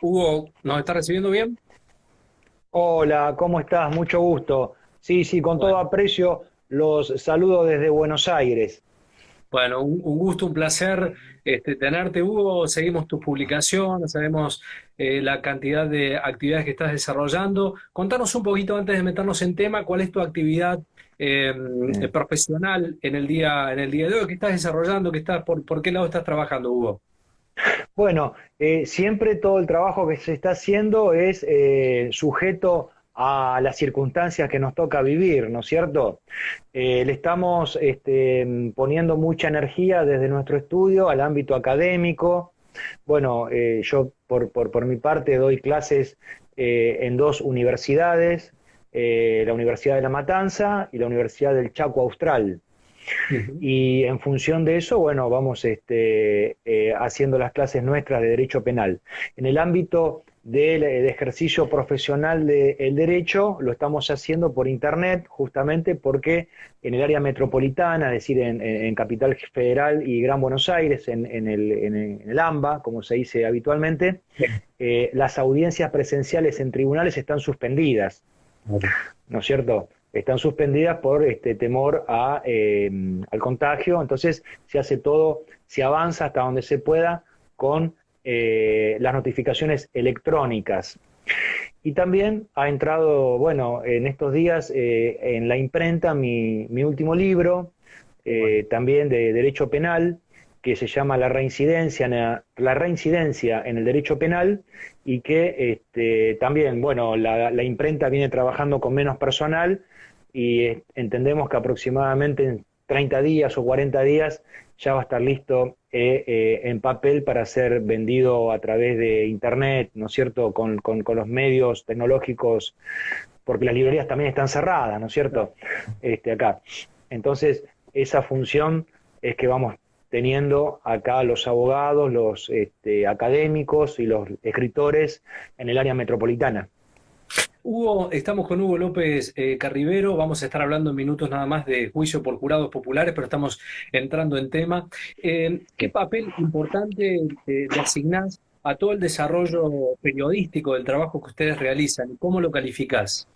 Hugo, ¿nos está recibiendo bien? Hola, ¿cómo estás? Mucho gusto. Sí, sí, con todo Bueno, aprecio los saludo desde Buenos Aires. bueno, un gusto, un placer tenerte, Hugo. Seguimos tus publicaciones, sabemos la cantidad de actividades que estás desarrollando. Contanos un poquito antes de meternos en tema, ¿cuál es tu actividad Eh, profesional en el día de hoy? ¿Qué estás desarrollando? ¿Por qué lado estás trabajando, Hugo? Bueno, siempre todo el trabajo que se está haciendo es sujeto a las circunstancias que nos toca vivir, ¿no es cierto? Le estamos poniendo mucha energía desde nuestro estudio al ámbito académico. Bueno, yo por mi parte doy clases en dos universidades, la Universidad de La Matanza y la Universidad del Chaco Austral. Ujú. Y en función de eso, bueno, vamos haciendo las clases nuestras de derecho penal. En el ámbito del ejercicio profesional del derecho, lo estamos haciendo por internet, justamente porque en el área metropolitana, es decir, en Capital Federal y Gran Buenos Aires, en el AMBA, como se dice habitualmente, las audiencias presenciales en tribunales están suspendidas, ¿no es cierto? Están suspendidas por temor al contagio, entonces se hace todo, se avanza hasta donde se pueda con las notificaciones electrónicas. Y también ha entrado, bueno, en estos días en la imprenta mi último libro, Bueno. también de Derecho Penal, que se llama La reincidencia en el derecho penal, y que también, bueno, la imprenta viene trabajando con menos personal y entendemos que aproximadamente en 30 días o 40 días ya va a estar listo en papel para ser vendido a través de Internet, ¿no es cierto?, con los medios tecnológicos, porque las librerías también están cerradas, ¿no es cierto?, acá. Entonces, esa función es que vamos teniendo acá los abogados, los académicos y los escritores en el área metropolitana. Hugo, estamos con Hugo López Carribero, vamos a estar hablando en minutos nada más de juicio por jurados populares, pero estamos entrando en tema. ¿Qué papel importante le asignás a todo el desarrollo periodístico del trabajo que ustedes realizan? ¿Cómo lo calificás?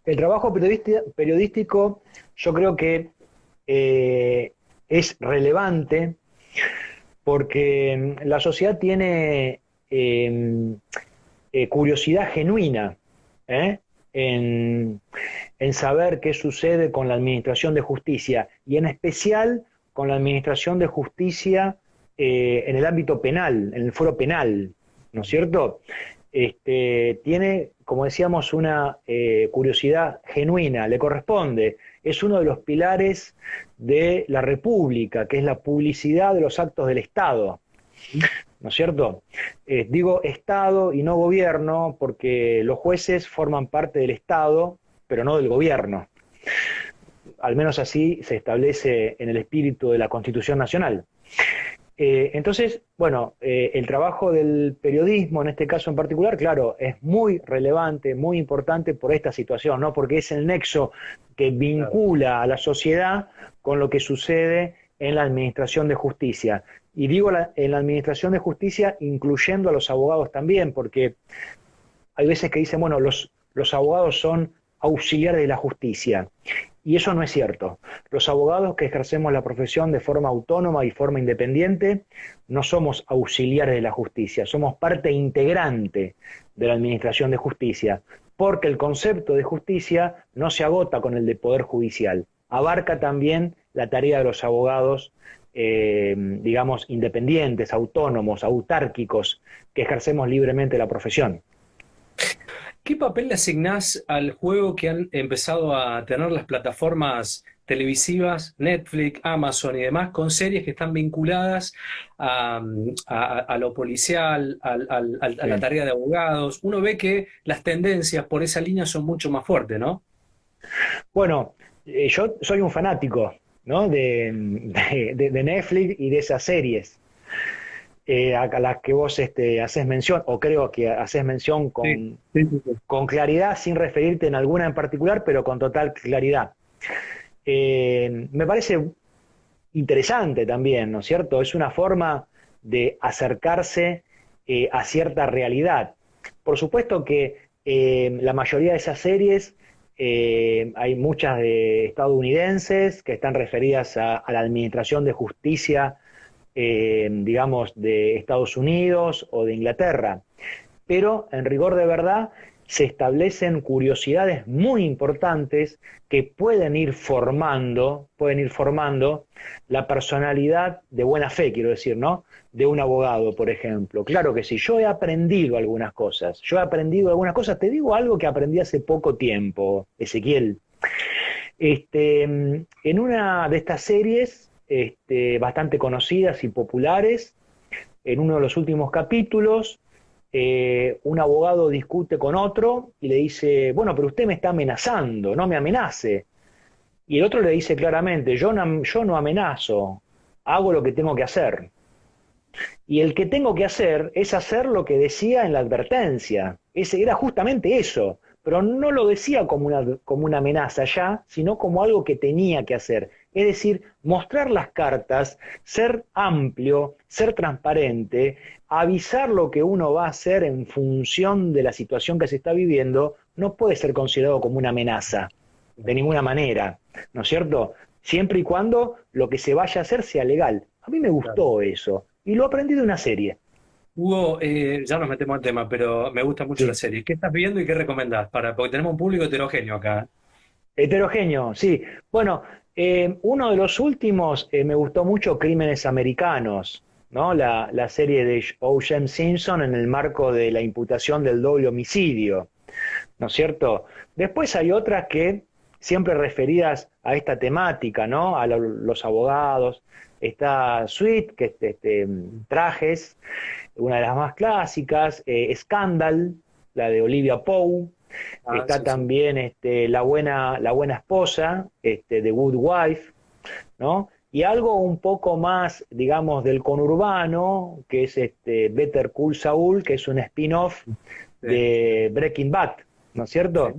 El trabajo periodístico yo creo que eh, es relevante porque la sociedad tiene curiosidad genuina, ¿eh? en, en saber qué sucede con la administración de justicia y en especial con la administración de justicia en el ámbito penal, en el foro penal, ¿no es cierto? Tiene, como decíamos, una curiosidad genuina, le corresponde, es uno de los pilares de la República, que es la publicidad de los actos del Estado, ¿no es cierto? Digo Estado y no gobierno porque los jueces forman parte del Estado, pero no del gobierno. Al menos así se establece en el espíritu de la Constitución Nacional. Entonces, bueno, el trabajo del periodismo, en este caso en particular, claro, es muy relevante, muy importante por esta situación, ¿no? Porque es el nexo que Claro. vincula a la sociedad con lo que sucede en la administración de justicia. Y digo en la administración de justicia incluyendo a los abogados también, porque hay veces que dicen, bueno, los abogados son auxiliares de la justicia. Y eso no es cierto. Los abogados que ejercemos la profesión de forma autónoma y forma independiente no somos auxiliares de la justicia, somos parte integrante de la administración de justicia, porque el concepto de justicia no se agota con el de poder judicial, abarca también la tarea de los abogados, digamos, independientes, autónomos, autárquicos, que ejercemos libremente la profesión. ¿Qué papel le asignás al juego que han empezado a tener las plataformas televisivas, Netflix, Amazon y demás, con series que están vinculadas a lo policial, a la Sí. tarea de abogados? Uno ve que las tendencias por esa línea son mucho más fuertes, ¿no? Bueno, yo soy un fanático, ¿no?, de Netflix y de esas series a las que vos haces mención, o creo que haces mención Sí, sí, sí, sí. con claridad, sin referirte en alguna en particular, pero con total claridad. Me parece interesante también, ¿no es cierto? Es una forma de acercarse a cierta realidad. Por supuesto que la mayoría de esas series, hay muchas de estadounidenses que están referidas a la administración de justicia, digamos, de Estados Unidos o de Inglaterra. Pero en rigor de verdad se establecen curiosidades muy importantes que pueden ir formando la personalidad de buena fe, quiero decir, ¿no? De un abogado, por ejemplo. Claro que sí, yo he aprendido algunas cosas. Te digo algo que aprendí hace poco tiempo, Ezequiel. En una de estas series, bastante conocidas y populares, en uno de los últimos capítulos, un abogado discute con otro y le dice, bueno, pero usted me está amenazando, no me amenace. Y el otro le dice claramente, yo no amenazo, hago lo que tengo que hacer. Y el que tengo que hacer es hacer lo que decía en la advertencia. Era justamente eso, pero no lo decía como una amenaza ya, sino como algo que tenía que hacer. Es decir, mostrar las cartas, ser amplio, ser transparente, avisar lo que uno va a hacer en función de la situación que se está viviendo, no puede ser considerado como una amenaza, de ninguna manera, ¿no es cierto? Siempre y cuando lo que se vaya a hacer sea legal. A mí me gustó eso, y lo aprendí de una serie. Hugo, ya nos metemos al tema, pero me gusta mucho la Sí. serie. ¿Qué estás viendo y qué recomendás? Porque tenemos un público heterogéneo acá. Heterogéneo, sí. Bueno, uno de los últimos, me gustó mucho Crímenes Americanos, ¿no? La serie de O.J. Simpson en el marco de la imputación del doble homicidio, ¿no es cierto? Después hay otras que siempre referidas a esta temática, ¿no? A los abogados. Está Sweet, que es Trajes, una de las más clásicas, Scandal, la de Olivia Poe. Ah, Está sí, sí. también la buena esposa, The Good Wife, ¿no? Y algo un poco más, digamos, del conurbano, que es Better Call Saul, que es un spin-off Sí, de Breaking Bad, ¿no es sí, cierto?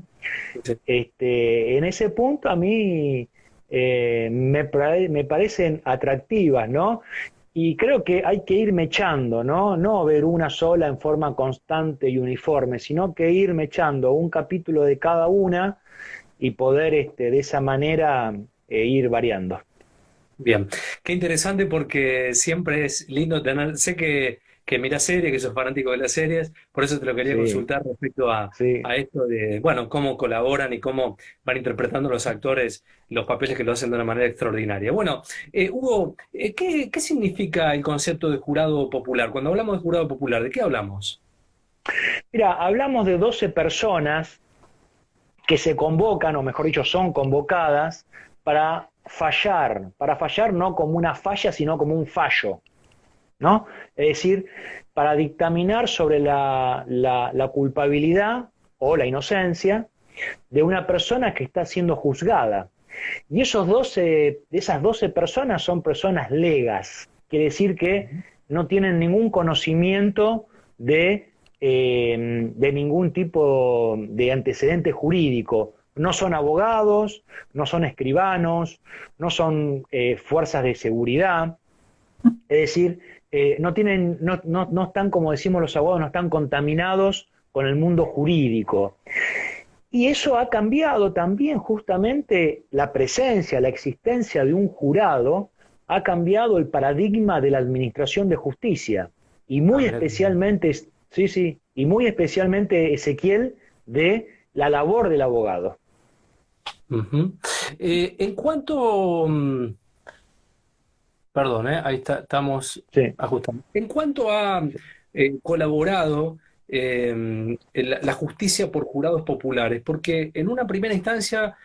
sí. En ese punto a mí me parecen atractivas, ¿no? Y creo que hay que ir mechando, ¿no? No ver una sola en forma constante y uniforme, sino que ir mechando un capítulo de cada una y poder de esa manera ir variando. Bien, qué interesante porque siempre es lindo tener, sé que mirás series, que sos fanático de las series, por eso te lo quería Sí, consultar respecto sí. a esto de, bueno, cómo colaboran y cómo van interpretando los actores los papeles que lo hacen de una manera extraordinaria. Bueno, Hugo, ¿qué significa el concepto de jurado popular? Cuando hablamos de jurado popular, ¿de qué hablamos? Mira, hablamos de 12 personas que se convocan, o mejor dicho, son convocadas para fallar no como una falla, sino como un fallo, ¿no? Es decir, para dictaminar sobre la culpabilidad o la inocencia de una persona que está siendo juzgada. Y esas 12 personas son personas legas, quiere decir que no tienen ningún conocimiento de ningún tipo de antecedente jurídico. No son abogados, no son escribanos, no son fuerzas de seguridad, es decir, no están, como decimos los abogados, no están contaminados con el mundo jurídico. Y eso ha cambiado también justamente la presencia, la existencia de un jurado, ha cambiado el paradigma de la administración de justicia. Y Ah, muy mira qué bien. especialmente, sí, sí, y muy especialmente, Ezequiel, de la labor del abogado. Ujú. En cuanto, perdón, ahí está, estamos Sí, ajustando. En cuanto a colaborado la justicia por jurados populares, porque en una primera instancia,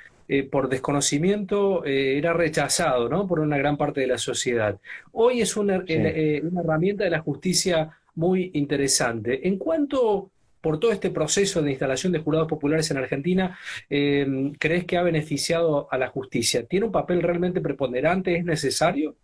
por desconocimiento, era rechazado, ¿no? Por una gran parte de la sociedad. Hoy es sí. una herramienta de la justicia muy interesante. En cuanto, por todo este proceso de instalación de jurados populares en Argentina, ¿crees que ha beneficiado a la justicia? ¿Tiene un papel realmente preponderante? ¿Es necesario?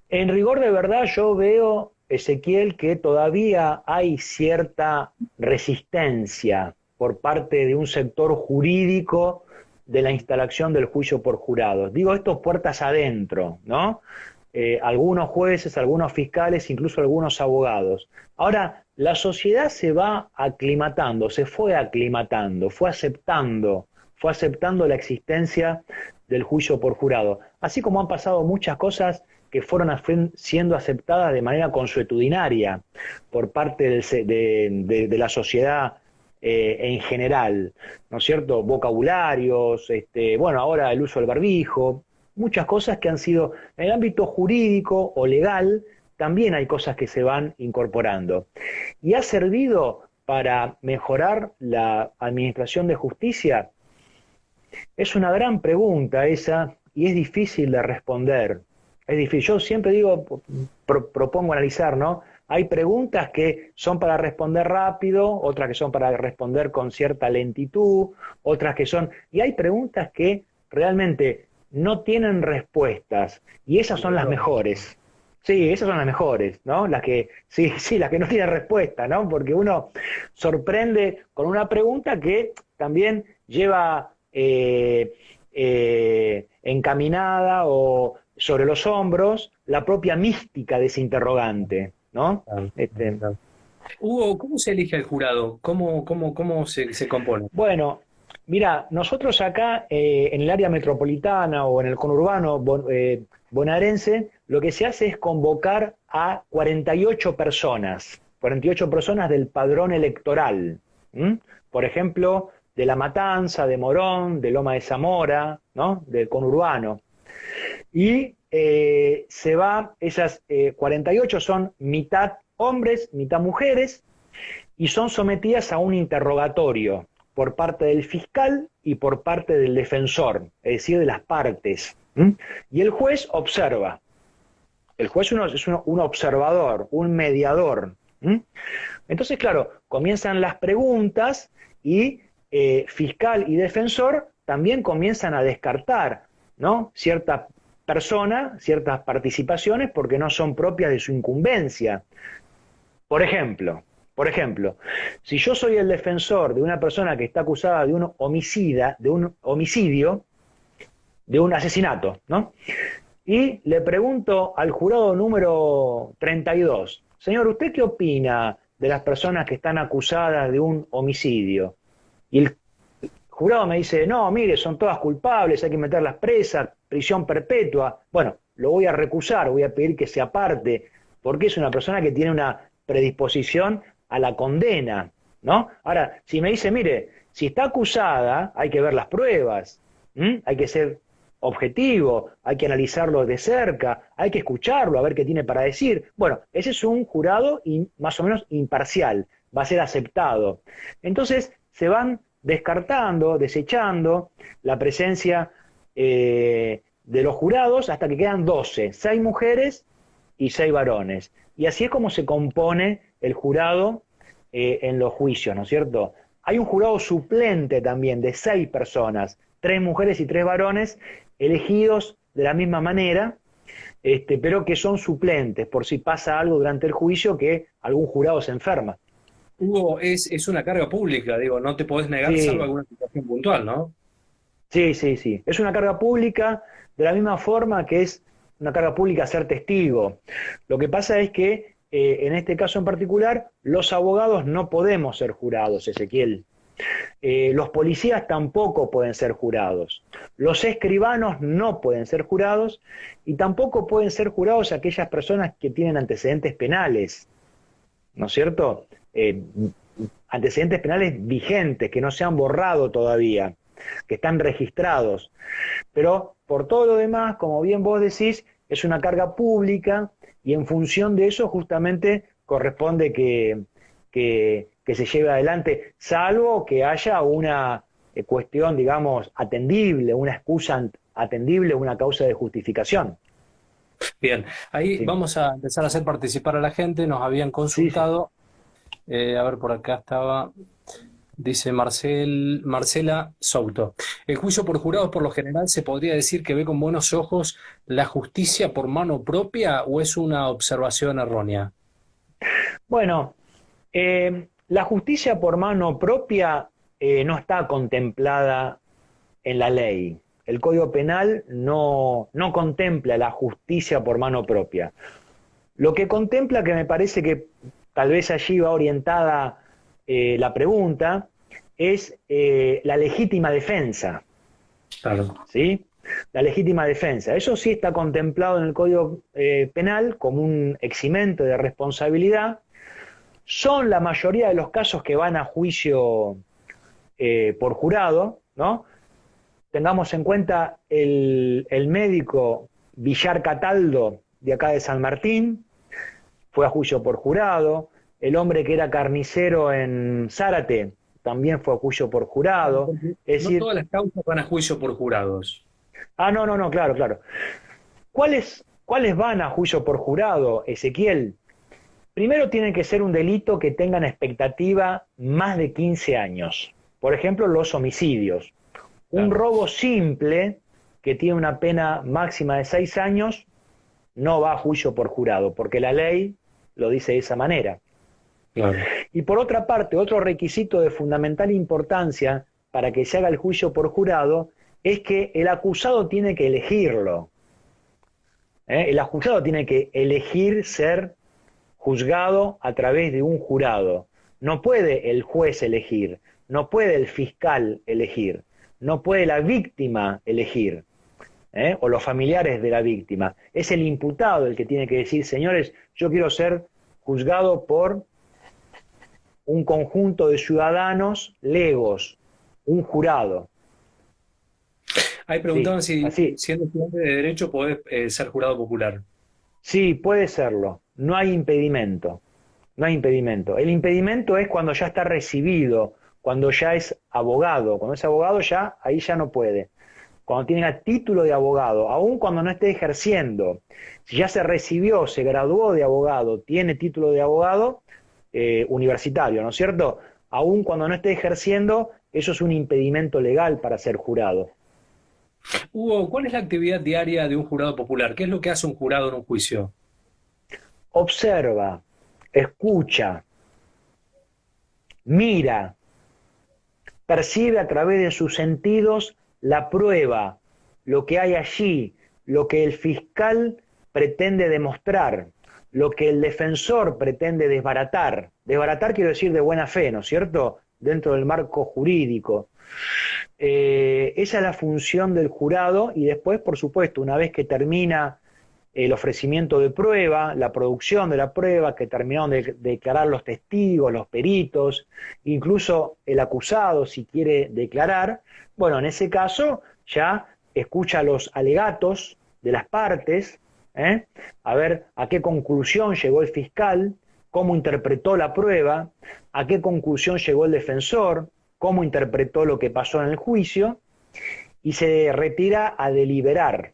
En rigor de verdad, yo veo, Ezequiel, que todavía hay cierta resistencia por parte de un sector jurídico de la instalación del juicio por jurados. Digo esto puertas adentro, ¿no? algunos jueces, algunos fiscales, incluso algunos abogados. Ahora, la sociedad se va aclimatando, se fue aclimatando, fue aceptando la existencia del juicio por jurado. Así como han pasado muchas cosas que fueron siendo aceptadas de manera consuetudinaria por parte de la sociedad en general, ¿no es cierto? Vocabularios, bueno, ahora el uso del barbijo, muchas cosas que han sido, en el ámbito jurídico o legal, también hay cosas que se van incorporando. ¿Y ha servido para mejorar la administración de justicia? Es una gran pregunta esa y es difícil de responder. Es difícil. Yo siempre digo, propongo analizar, ¿no? Hay preguntas que son para responder rápido, otras que son para responder con cierta lentitud, otras que son... Y hay preguntas que realmente no tienen respuestas y esas son las mejores. Sí, esas son las mejores, ¿no? Las que, sí, las que no tienen respuesta, ¿no? Porque uno sorprende con una pregunta que también lleva encaminada o sobre los hombros la propia mística de ese interrogante, ¿no? Claro. Hugo, ¿cómo se elige el jurado? ¿Cómo se compone? Bueno, mira, nosotros acá en el área metropolitana o en el conurbano bonaerense, lo que se hace es convocar a 48 personas del padrón electoral. ¿M? Por ejemplo, de La Matanza, de Morón, de Loma de Zamora, ¿no? Del conurbano. Y esas 48 son mitad hombres, mitad mujeres, y son sometidas a un interrogatorio por parte del fiscal y por parte del defensor, es decir, de las partes. ¿Mm? Y el juez observa. El juez es un observador, un mediador. ¿Mm? Entonces, claro, comienzan las preguntas y fiscal y defensor también comienzan a descartar, ¿no? Cierta persona, ciertas participaciones porque no son propias de su incumbencia. Por ejemplo, si yo soy el defensor de una persona que está acusada de un homicidio, de un asesinato, ¿no? Y le pregunto al jurado número 32, señor, ¿usted qué opina de las personas que están acusadas de un homicidio? Y el jurado me dice, no, mire, son todas culpables, hay que meterlas presas, prisión perpetua. Bueno, lo voy a recusar, voy a pedir que se aparte, porque es una persona que tiene una predisposición a la condena, ¿no? Ahora, si me dice, mire, si está acusada, hay que ver las pruebas, hay que ser objetivo, hay que analizarlo de cerca, hay que escucharlo, a ver qué tiene para decir. Bueno, ese es un jurado más o menos imparcial, va a ser aceptado. Entonces, se van descartando, desechando la presencia de los jurados hasta que quedan 12, 6 mujeres y 6 varones. Y así es como se compone el jurado en los juicios, ¿no es cierto? Hay un jurado suplente también de 6 personas, 3 mujeres y 3 varones, elegidos de la misma manera, pero que son suplentes por si pasa algo durante el juicio que algún jurado se enferma. Hugo, es una carga pública, digo, no te podés negar salvo Sí, alguna situación puntual, ¿no? sí. Es una carga pública de la misma forma que es una carga pública ser testigo. Lo que pasa es que en este caso en particular, los abogados no podemos ser jurados, Ezequiel. Los policías tampoco pueden ser jurados. Los escribanos no pueden ser jurados y tampoco pueden ser jurados aquellas personas que tienen antecedentes penales, ¿no es cierto? Antecedentes penales vigentes, que no se han borrado todavía, que están registrados. Pero por todo lo demás, como bien vos decís, es una carga pública y en función de eso justamente corresponde que se lleve adelante, salvo que haya una cuestión, digamos, atendible, una excusa atendible, una causa de justificación. Bien, ahí Sí, vamos a empezar a hacer participar a la gente, nos habían sí. consultado, a ver, por acá estaba, dice Marcela Souto. El juicio por Sí. jurados por lo general se podría decir que ve con buenos ojos la justicia por mano propia o es una observación errónea. Bueno, la justicia por mano propia no está contemplada en la ley. el Código Penal no contempla la justicia por mano propia. Lo que contempla, que me parece que tal vez allí va orientada la pregunta, es la legítima defensa. Claro. ¿Sí? La legítima defensa. Eso sí está contemplado en el Código Penal como un eximente de responsabilidad. Son la mayoría de los casos que van a juicio por jurado, ¿no? Tengamos en cuenta el médico Villar Cataldo, de acá de San Martín, fue a juicio por jurado. El hombre que era carnicero en Zárate también fue a juicio por jurado. Es No decir, todas las causas van a juicio por jurados. no, claro, claro. ¿Cuáles van a juicio por jurado, Ezequiel? Primero tiene que ser un delito que tengan expectativa más de 15 años. Por ejemplo, los homicidios. Un Claro. robo simple, que tiene una pena máxima de 6 años, no va a juicio por jurado, porque la ley lo dice de esa manera. Claro. Y por otra parte, otro requisito de fundamental importancia para que se haga el juicio por jurado es que el acusado tiene que elegirlo. El acusado tiene que elegir ser juzgado a través de un jurado. No puede el juez elegir, no puede el fiscal elegir, no puede la víctima elegir, o los familiares de la víctima. Es el imputado el que tiene que decir, señores, yo quiero ser juzgado por un conjunto de ciudadanos legos, un jurado. Ahí preguntaban Sí, si así. siendo estudiante de Derecho podés ser jurado popular. Sí, puede serlo. No hay impedimento. No hay impedimento. El impedimento es cuando ya está recibido, cuando ya es abogado. Cuando es abogado ya, ahí ya no puede. Cuando tiene título de abogado, aun cuando no esté ejerciendo. Si ya se recibió, se graduó de abogado, tiene título de abogado universitario, ¿no es cierto? Aun cuando no esté ejerciendo, eso es un impedimento legal para ser jurado. Hugo, ¿cuál es la actividad diaria de un jurado popular? ¿Qué es lo que hace un jurado en un juicio? Observa, escucha, mira, percibe a través de sus sentidos la prueba, lo que hay allí, lo que el fiscal pretende demostrar, lo que el defensor pretende desbaratar. Desbaratar quiero decir de buena fe, ¿no es cierto? Dentro del marco jurídico. Esa es la función del jurado y después, por supuesto, una vez que termina el ofrecimiento de prueba, la producción de la prueba, que terminaron de declarar los testigos, los peritos, incluso el acusado si quiere declarar, bueno, en ese caso ya escucha los alegatos de las partes, a ver a qué conclusión llegó el fiscal, cómo interpretó la prueba, a qué conclusión llegó el defensor, cómo interpretó lo que pasó en el juicio, y se retira a deliberar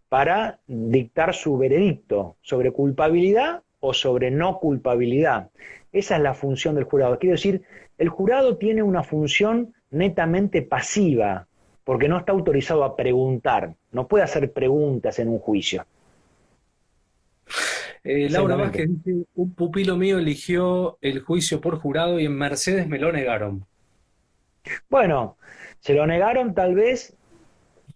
para dictar su veredicto sobre culpabilidad o sobre no culpabilidad. Esa es la función del jurado. Quiero decir, el jurado tiene una función netamente pasiva, porque no está autorizado a preguntar, no puede hacer preguntas en un juicio. Laura Exactamente. Vázquez dice, un pupilo mío eligió el juicio por jurado y en Mercedes me lo negaron. Bueno, se lo negaron tal vez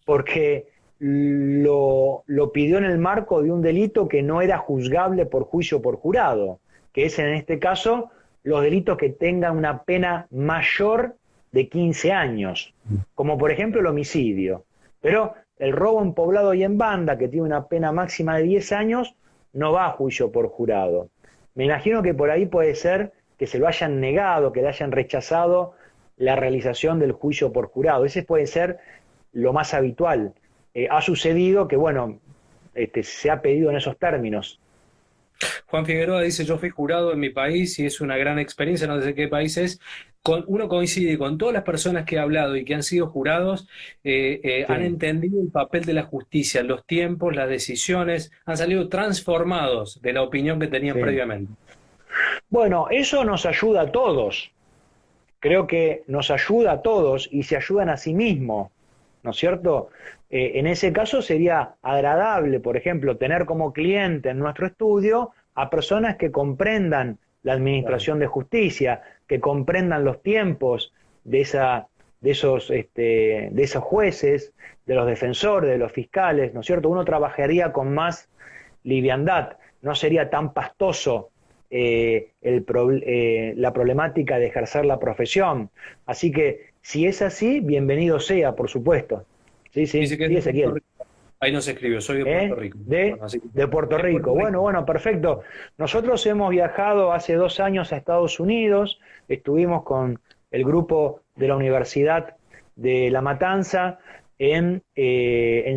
porque lo pidió en el marco de un delito que no era juzgable por juicio por jurado, que es en este caso los delitos que tengan una pena mayor de 15 años, como por ejemplo el homicidio. Pero el robo en poblado y en banda, que tiene una pena máxima de 10 años, no va a juicio por jurado. Me imagino que por ahí puede ser que se lo hayan negado, que le hayan rechazado la realización del juicio por jurado. Ese puede ser lo más habitual. Ha sucedido que, bueno, se ha pedido en esos términos. Juan Figueroa dice, yo fui jurado en mi país y es una gran experiencia, no sé qué país es. Uno coincide con todas las personas que he hablado y que han sido jurados, han Sí, entendido el papel de la justicia, los tiempos, las decisiones, han salido transformados de la opinión que tenían sí. previamente. Bueno, eso nos ayuda a todos. Creo que nos ayuda a todos y se ayudan a sí mismos, ¿no es cierto? En ese caso sería agradable, por ejemplo, tener como cliente en nuestro estudio a personas que comprendan la Claro. administración de justicia, que comprendan los tiempos de esa de esos jueces, de los defensores, de los fiscales, ¿no es cierto? Uno trabajaría con más liviandad, no sería tan pastoso la problemática de ejercer la profesión. Así que, si es así, bienvenido sea, por supuesto. Sí, sí, Dice que es sí, de Puerto Ezequiel. Rico. Ahí nos escribió, soy de Puerto Rico. Bueno, así que De Puerto de Puerto Rico. Bueno, Rico. bueno, perfecto. Nosotros hemos viajado hace 2 años a Estados Unidos, estuvimos con el grupo de la Universidad de La Matanza en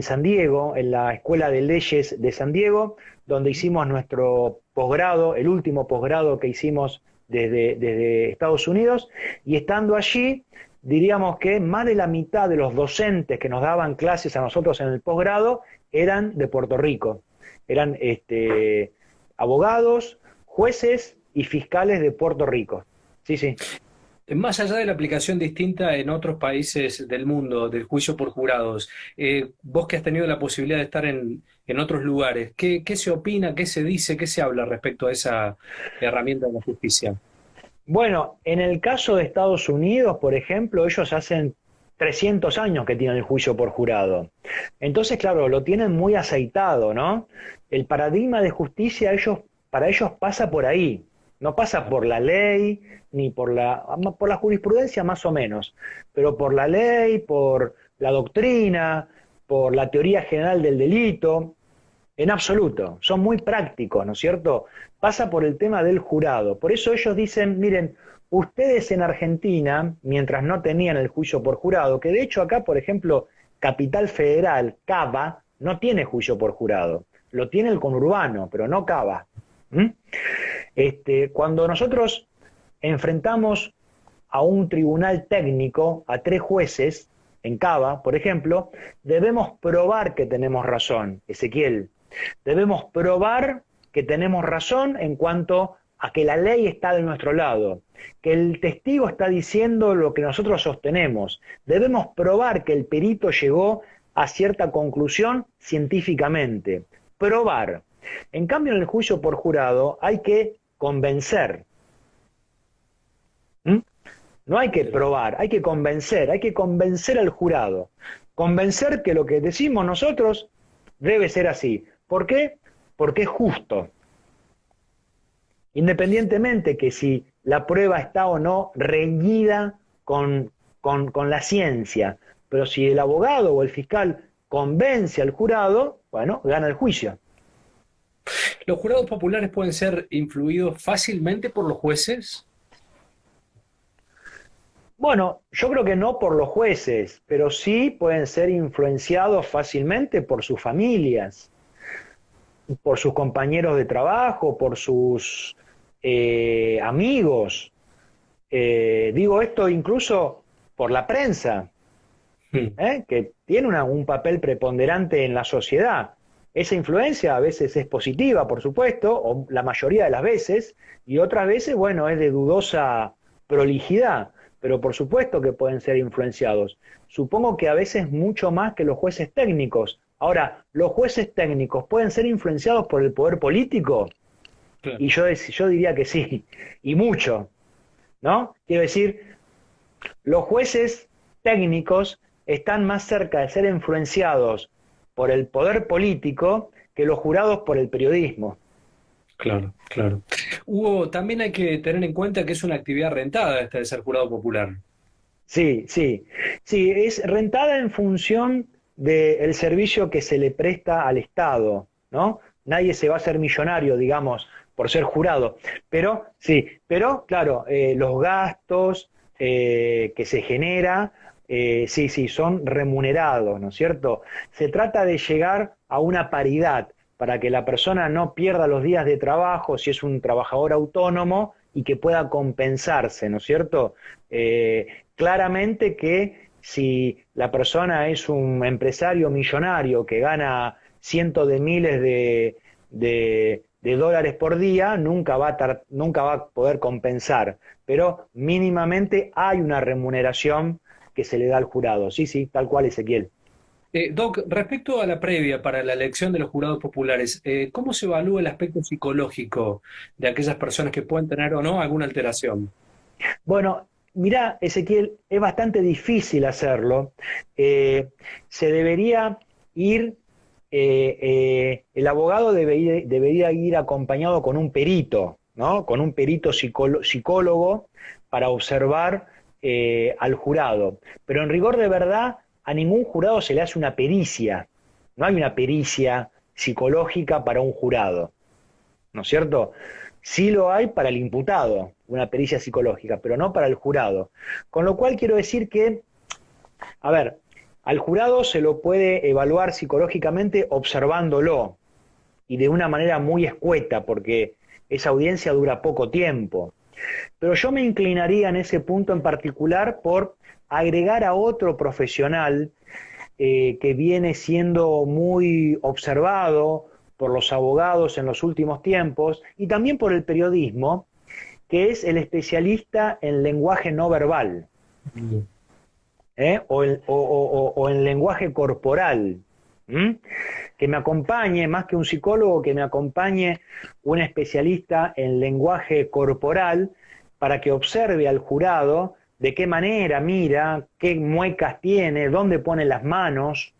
San Diego, en la Escuela de Leyes de San Diego, donde hicimos nuestro posgrado, el último posgrado que hicimos desde Estados Unidos, y estando allí diríamos que más de la mitad de los docentes que nos daban clases a nosotros en el posgrado eran de Puerto Rico. Eran abogados, jueces y fiscales de Puerto Rico. Sí, sí. Más allá de la aplicación distinta en otros países del mundo del juicio por jurados, vos que has tenido la posibilidad de estar en otros lugares, ¿qué se opina, qué se dice, qué se habla respecto a esa herramienta de la justicia? Bueno, en el caso de Estados Unidos, por ejemplo, ellos hacen 300 años que tienen el juicio por jurado. Entonces, claro, lo tienen muy aceitado, ¿no? El paradigma de justicia para ellos pasa por ahí, no pasa por la ley, ni por la jurisprudencia más o menos, pero por la ley, por la doctrina, por la teoría general del delito, en absoluto, son muy prácticos, ¿no es cierto? Pasa por el tema del jurado. Por eso ellos dicen, miren, ustedes en Argentina, mientras no tenían el juicio por jurado, que de hecho acá, por ejemplo, Capital Federal, Cava, no tiene juicio por jurado. Lo tiene el conurbano, pero no Cava. ¿Mm? Cuando nosotros enfrentamos a un tribunal técnico, a 3 jueces, en Cava, por ejemplo, debemos probar que tenemos razón, Ezequiel. Debemos probar que tenemos razón en cuanto a que la ley está de nuestro lado, que el testigo está diciendo lo que nosotros sostenemos. Debemos probar que el perito llegó a cierta conclusión científicamente. Probar. En cambio, en el juicio por jurado hay que convencer. ¿Mm? No hay que probar, hay que convencer al jurado. Convencer que lo que decimos nosotros debe ser así. ¿Por qué? Porque es justo. Independientemente que si la prueba está o no reñida con la ciencia. Pero si el abogado o el fiscal convence al jurado, bueno, gana el juicio. ¿Los jurados populares pueden ser influidos fácilmente por los jueces? Bueno, yo creo que no por los jueces, pero sí pueden ser influenciados fácilmente por sus familias, por sus compañeros de trabajo, por sus amigos. Digo esto incluso por la prensa, que tiene un papel preponderante en la sociedad. Esa influencia a veces es positiva, por supuesto, o la mayoría de las veces, y otras veces, bueno, es de dudosa prolijidad, pero por supuesto que pueden ser influenciados. Supongo que a veces mucho más que los jueces técnicos. Ahora, ¿los jueces técnicos pueden ser influenciados por el poder político? Claro. Y yo diría que sí, y mucho, ¿no? Quiero decir, los jueces técnicos están más cerca de ser influenciados por el poder político que los jurados por el periodismo. Claro, claro. Hugo, también hay que tener en cuenta que es una actividad rentada esta de ser jurado popular. Sí, sí. Sí, es rentada en función del servicio que se le presta al Estado, ¿no? Nadie se va a hacer millonario, digamos, por ser jurado. Pero, sí, pero, claro, los gastos que se genera, sí, sí, son remunerados, ¿no es cierto? Se trata de llegar a una paridad para que la persona no pierda los días de trabajo si es un trabajador autónomo y que pueda compensarse, ¿no es cierto? Claramente que si la persona es un empresario millonario que gana cientos de miles de dólares por día, nunca va a poder compensar, pero mínimamente hay una remuneración que se le da al jurado. Sí, sí, tal cual, Ezequiel. Doc, respecto a la previa para la elección de los jurados populares, ¿cómo se evalúa el aspecto psicológico de aquellas personas que pueden tener o no alguna alteración? Bueno, mirá, Ezequiel, es bastante difícil hacerlo. Se debería ir, el abogado debería ir acompañado con un perito, ¿no? Con un perito psicólogo para observar al jurado. Pero en rigor de verdad, a ningún jurado se le hace una pericia. No hay una pericia psicológica para un jurado, ¿no es cierto? Sí lo hay para el imputado, una pericia psicológica, pero no para el jurado. Con lo cual quiero decir que, a ver, al jurado se lo puede evaluar psicológicamente observándolo y de una manera muy escueta, porque esa audiencia dura poco tiempo. Pero yo me inclinaría en ese punto en particular por agregar a otro profesional que viene siendo muy observado por los abogados en los últimos tiempos y también por el periodismo, que es el especialista en lenguaje no verbal, o en lenguaje corporal. Que me acompañe, más que un psicólogo, que me acompañe un especialista en lenguaje corporal para que observe al jurado de qué manera mira, qué muecas tiene, dónde pone las manos,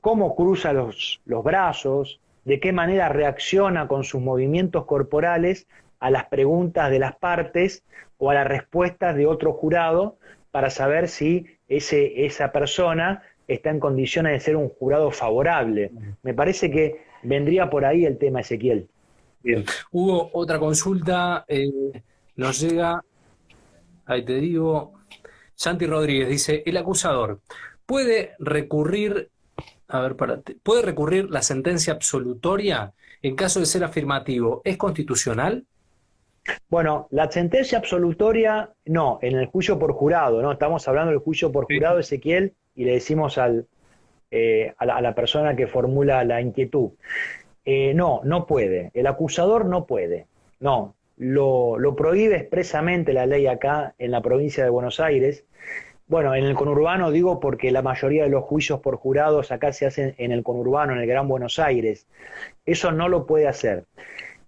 cómo cruza los brazos, de qué manera reacciona con sus movimientos corporales a las preguntas de las partes o a las respuestas de otro jurado para saber si esa persona está en condiciones de ser un jurado favorable. Me parece que vendría por ahí el tema, Ezequiel. Bien. Hugo, otra consulta nos llega, ahí te digo, Santi Rodríguez dice, el acusador puede recurrir, puede recurrir la sentencia absolutoria en caso de ser afirmativo, ¿es constitucional? Bueno, la sentencia absolutoria, no, en el juicio por jurado, ¿no? Estamos hablando del juicio por jurado, Ezequiel, y le decimos a la persona que formula la inquietud. No puede. El acusador no puede. No. Lo prohíbe expresamente la ley acá en la provincia de Buenos Aires. Bueno, en el conurbano digo porque la mayoría de los juicios por jurados acá se hacen en el conurbano, en el Gran Buenos Aires. Eso no lo puede hacer.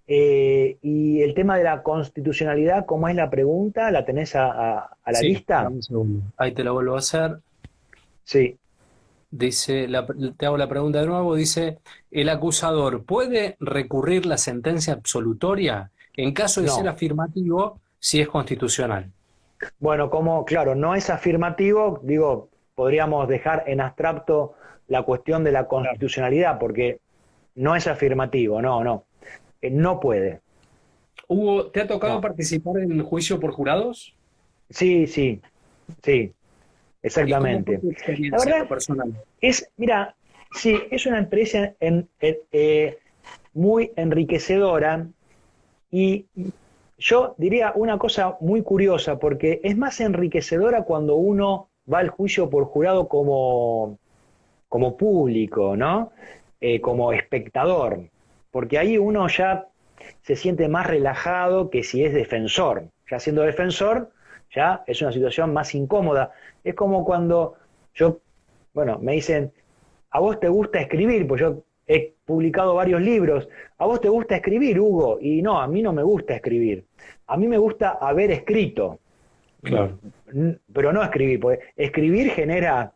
Y el tema de la constitucionalidad, ¿cómo es la pregunta? ¿La tenés a la lista? Dame un segundo. Ahí te la vuelvo a hacer. Sí. Dice, te hago la pregunta de nuevo, dice, ¿el acusador puede recurrir la sentencia absolutoria en caso de ser afirmativo si es constitucional? Bueno, claro, no es afirmativo, digo, podríamos dejar en abstracto la cuestión de la constitucionalidad, porque no es afirmativo, no puede. Hugo, ¿te ha tocado participar en el juicio por jurados? Sí, exactamente. ¿Y cómo fue tu experiencia, la verdad, personal? Mira, sí, es una experiencia muy enriquecedora y yo diría una cosa muy curiosa, porque es más enriquecedora cuando uno va al juicio por jurado como público, ¿no? Como espectador, porque ahí uno ya se siente más relajado que si es defensor. Ya siendo defensor, ya es una situación más incómoda. Es como cuando me dicen, ¿a vos te gusta escribir? Pues yo he publicado varios libros. ¿A vos te gusta escribir, Hugo? Y no, a mí no me gusta escribir. A mí me gusta haber escrito. Claro. Pero no escribir, porque escribir genera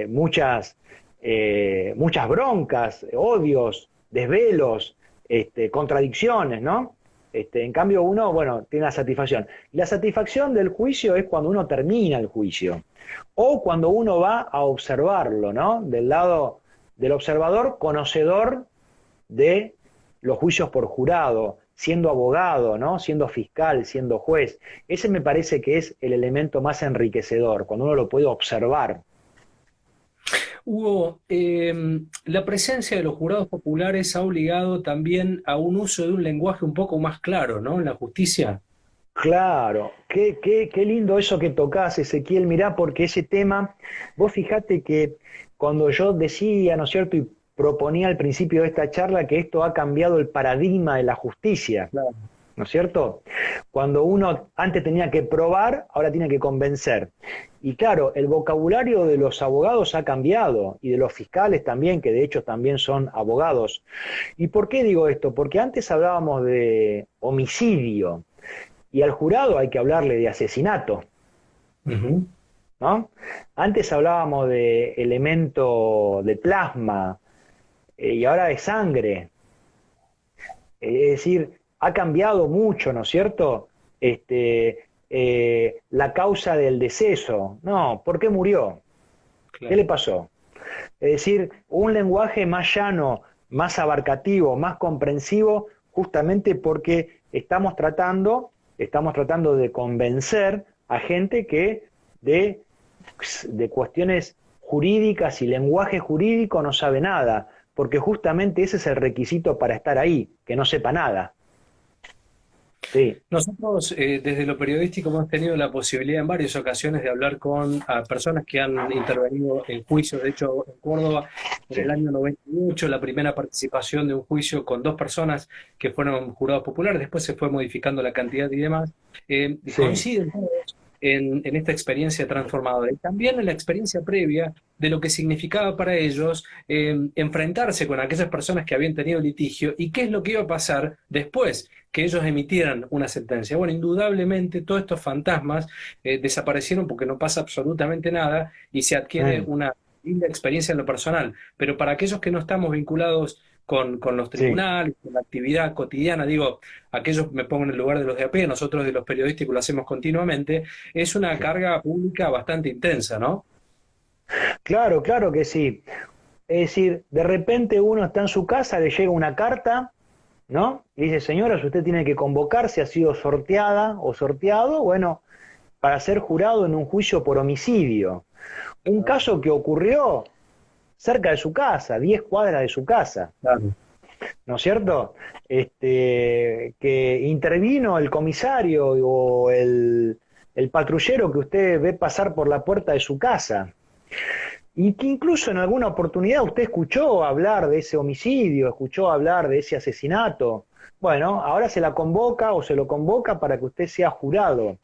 muchas broncas, odios, desvelos, contradicciones, ¿no? En cambio uno, tiene la satisfacción. Y la satisfacción del juicio es cuando uno termina el juicio, o cuando uno va a observarlo, ¿no? Del lado del observador, conocedor de los juicios por jurado, siendo abogado, ¿no? Siendo fiscal, siendo juez. Ese me parece que es el elemento más enriquecedor, cuando uno lo puede observar. Hugo, la presencia de los jurados populares ha obligado también a un uso de un lenguaje un poco más claro, ¿no? En la justicia. Claro, qué lindo eso que tocás, Ezequiel, mirá, porque ese tema, vos fijate que cuando yo decía, ¿no es cierto?, y proponía al principio de esta charla que esto ha cambiado el paradigma de la justicia, Claro. ¿no es cierto? Cuando uno antes tenía que probar, ahora tiene que convencer. Y claro, el vocabulario de los abogados ha cambiado, y de los fiscales también, que de hecho también son abogados. ¿Y por qué digo esto? Porque antes hablábamos de homicidio, y al jurado hay que hablarle de asesinato, Ujú. ¿no? Antes hablábamos de elemento de plasma, y ahora de sangre. Es decir, ha cambiado mucho, ¿no es cierto? La causa del deceso. No, ¿por qué murió? ¿Qué Claro. le pasó? Es decir, un lenguaje más llano, más abarcativo, más comprensivo, justamente porque estamos tratando de convencer a gente que de, de cuestiones jurídicas y lenguaje jurídico no sabe nada, porque justamente ese es el requisito para estar ahí, que no sepa nada. Sí, Nosotros, desde lo periodístico, hemos tenido la posibilidad en varias ocasiones de hablar con personas que han intervenido en juicios. De hecho, en Córdoba, en sí, el año 98, la primera participación de un juicio con dos personas que fueron jurados populares, después se fue modificando la cantidad y demás. sí, Coinciden todos en esta experiencia transformadora y también en la experiencia previa de lo que significaba para ellos enfrentarse con aquellas personas que habían tenido litigio y qué es lo que iba a pasar después que ellos emitieran una sentencia. Bueno, indudablemente todos estos fantasmas desaparecieron porque no pasa absolutamente nada y se adquiere mm, una linda experiencia en lo personal. Pero para aquellos que no estamos vinculados con los sí. tribunales, con la actividad cotidiana, digo, aquellos me pongo en el lugar de los de a pie, nosotros de los periodísticos lo hacemos continuamente, es una Sí. carga pública bastante intensa, ¿no? Claro, claro que sí. Es decir, de repente uno está en su casa, le llega una carta, ¿no? Y dice, señora, si usted tiene que convocarse, ha sido sorteada o sorteado, bueno, para ser jurado en un juicio por homicidio. Un caso que ocurrió cerca de su casa, 10 cuadras de su casa, Claro. ¿no es cierto? Que intervino el comisario o el patrullero que usted ve pasar por la puerta de su casa. Y que incluso en alguna oportunidad usted escuchó hablar de ese homicidio, escuchó hablar de ese asesinato. Bueno, ahora se la convoca o se lo convoca para que usted sea jurado,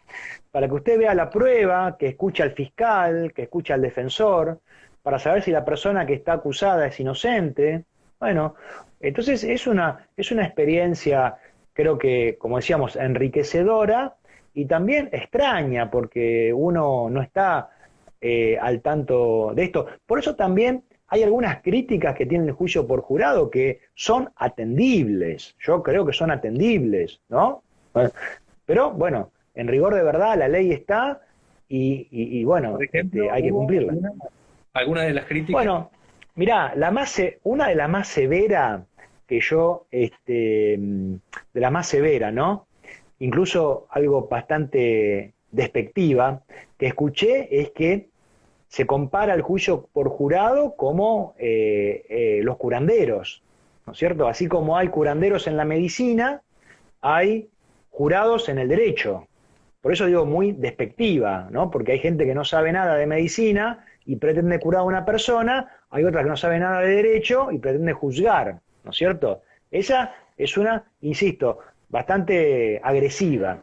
para que usted vea la prueba, que escuche al fiscal, que escuche al defensor, para saber si la persona que está acusada es inocente. Bueno, entonces es una experiencia, creo que, como decíamos, enriquecedora y también extraña, porque uno no está al tanto de esto. Por eso también hay algunas críticas que tiene el juicio por jurado que son atendibles. Yo creo que son atendibles, ¿no? Pero bueno, en rigor de verdad la ley está y Por bueno, ejemplo, hay que ¿hubo cumplirla. alguna de las críticas? Bueno, mirá, una de las más severas que yo, de la más severa, ¿no? Incluso algo bastante despectiva, que escuché es que se compara el juicio por jurado como los curanderos, ¿no es cierto? Así como hay curanderos en la medicina, hay jurados en el derecho. Por eso digo muy despectiva, ¿no? Porque hay gente que no sabe nada de medicina y pretende curar a una persona, hay otra que no sabe nada de derecho y pretende juzgar, ¿no es cierto? Esa es una, insisto, bastante agresiva.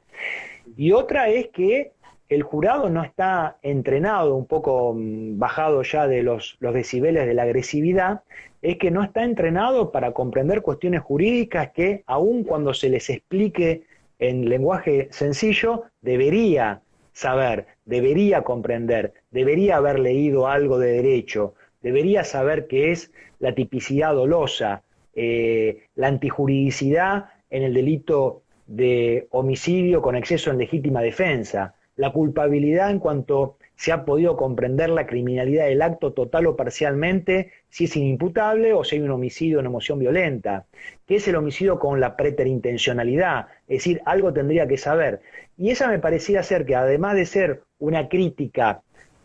Y otra es que el jurado no está entrenado, un poco bajado ya de los decibeles de la agresividad, es que no está entrenado para comprender cuestiones jurídicas que, aun cuando se les explique en lenguaje sencillo, debería saber, debería comprender, debería haber leído algo de derecho, debería saber qué es la tipicidad dolosa, la antijuridicidad en el delito de homicidio con exceso en legítima defensa, la culpabilidad en cuanto se ha podido comprender la criminalidad del acto total o parcialmente, si es inimputable o si hay un homicidio en emoción violenta, qué es el homicidio con la preterintencionalidad, es decir, algo tendría que saber. Y esa me parecía ser que además de ser una crítica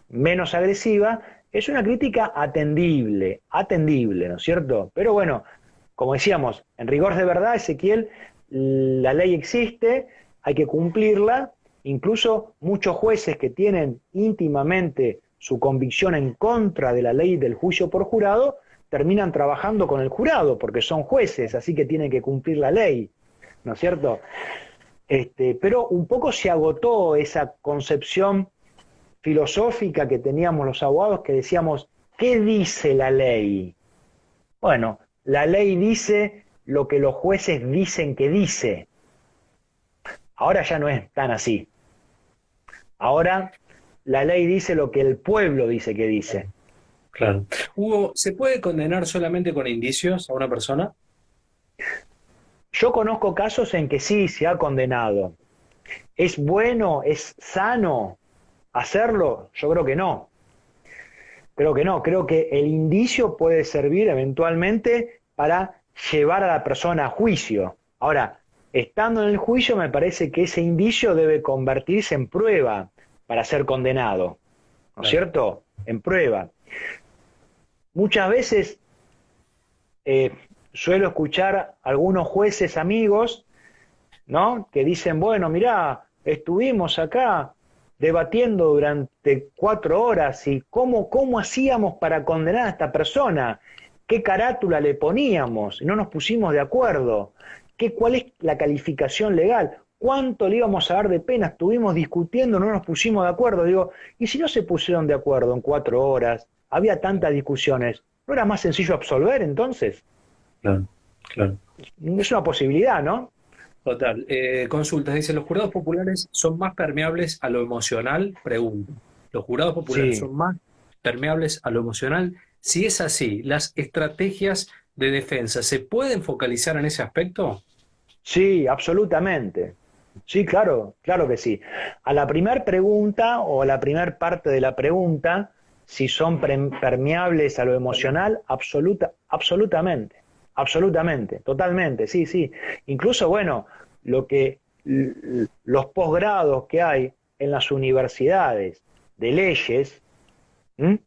menos agresiva, es una crítica atendible, ¿no es cierto? Pero bueno, como decíamos, en rigor de verdad, Ezequiel, la ley existe, hay que cumplirla, incluso muchos jueces que tienen íntimamente su convicción en contra de la ley del juicio por jurado, terminan trabajando con el jurado, porque son jueces, así que tienen que cumplir la ley, ¿no es cierto? Pero un poco se agotó esa concepción filosófica que teníamos los abogados que decíamos, ¿qué dice la ley? Bueno, la ley dice lo que los jueces dicen que dice. Ahora ya no es tan así. Ahora la ley dice lo que el pueblo dice que dice. Claro. Hugo, ¿se puede condenar solamente con indicios a una persona? Yo conozco casos en que sí se ha condenado. ¿Es bueno, es sano hacerlo? Yo creo que no. Creo que no. Creo que el indicio puede servir eventualmente para llevar a la persona a juicio. Ahora, estando en el juicio, me parece que ese indicio debe convertirse en prueba para ser condenado. ¿No es cierto? En prueba. Muchas veces suelo escuchar a algunos jueces amigos, ¿no? Que dicen, bueno, mirá, estuvimos acá debatiendo durante 4 horas y cómo hacíamos para condenar a esta persona, qué carátula le poníamos, y no nos pusimos de acuerdo, cuál es la calificación legal, cuánto le íbamos a dar de pena, estuvimos discutiendo, no nos pusimos de acuerdo. Digo, ¿y si no se pusieron de acuerdo en 4 horas? Había tantas discusiones, ¿no era más sencillo absolver entonces? Claro, claro. Es una posibilidad, ¿no? Total. Consultas, dice, ¿los jurados populares son más permeables a lo emocional? Pregunto. ¿Los jurados populares Sí, son más permeables a lo emocional? Si es así, ¿las estrategias de defensa se pueden focalizar en ese aspecto? sí, absolutamente. Sí, claro, claro que sí. A la primera pregunta o a la primera parte de la pregunta, si son permeables a lo emocional, absolutamente, absolutamente, totalmente, sí, sí. Incluso, bueno, los posgrados que hay en las universidades de leyes, ¿m?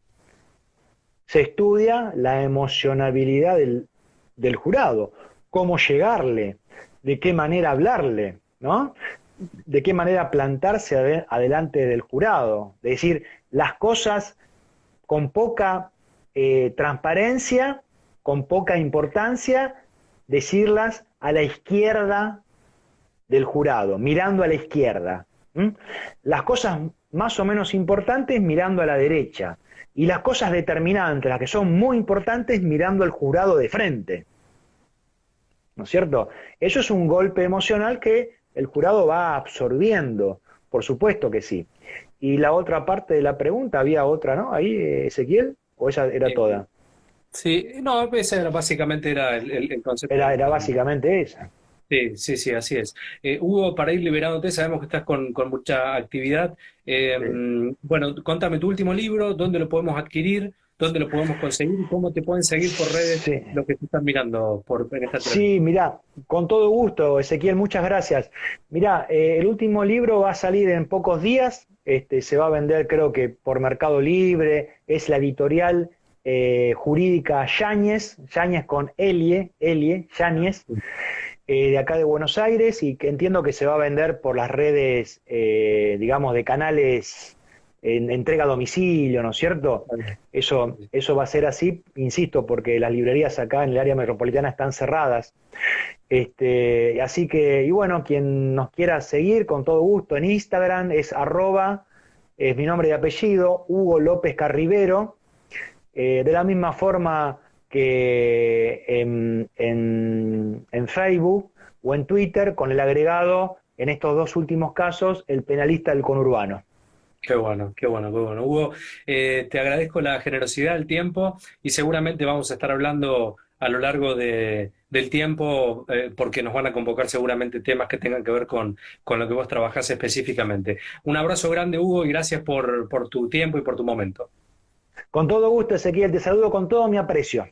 Se estudia la emocionabilidad del jurado, cómo llegarle, de qué manera hablarle, ¿no? De qué manera plantarse adelante del jurado. Es decir, las cosas con poca transparencia, con poca importancia, decirlas a la izquierda del jurado, mirando a la izquierda. ¿Mm? Las cosas más o menos importantes mirando a la derecha. Y las cosas determinantes, las que son muy importantes, mirando al jurado de frente. ¿No es cierto? Eso es un golpe emocional que el jurado va absorbiendo, por supuesto que sí. Y la otra parte de la pregunta, había otra, ¿no? Ahí, Ezequiel, o esa era Eh, toda. sí, no, ese era, básicamente era el concepto que Era buscábamos. básicamente esa. Sí, sí, sí, así es. Hugo, para ir liberándote, sabemos que estás con mucha actividad. Sí. Bueno, contame tu último libro, dónde lo podemos adquirir, dónde lo podemos conseguir y cómo te pueden seguir por redes Sí. los que te están mirando en esta entrevista. Sí, mirá, con todo gusto, Ezequiel, muchas gracias. Mirá, el último libro va a salir en pocos días, se va a vender creo que por Mercado Libre, es la editorial jurídica Yáñez, Yáñez con Elie, Yáñez, de acá de Buenos Aires, y que entiendo que se va a vender por las redes, digamos, de canales en entrega a domicilio, ¿no es cierto? Eso va a ser así, insisto, porque las librerías acá en el área metropolitana están cerradas. Así que, y bueno, quien nos quiera seguir, con todo gusto, en Instagram es es mi nombre y apellido, Hugo López Carribero. De la misma forma que en Facebook o en Twitter, con el agregado, en estos 2 últimos casos, el penalista del conurbano. Qué bueno, qué bueno, qué bueno. Hugo, te agradezco la generosidad, el tiempo y seguramente vamos a estar hablando a lo largo del tiempo porque nos van a convocar seguramente temas que tengan que ver con lo que vos trabajás específicamente. Un abrazo grande, Hugo, y gracias por tu tiempo y por tu momento. Con todo gusto, Ezequiel, te saludo con todo mi aprecio.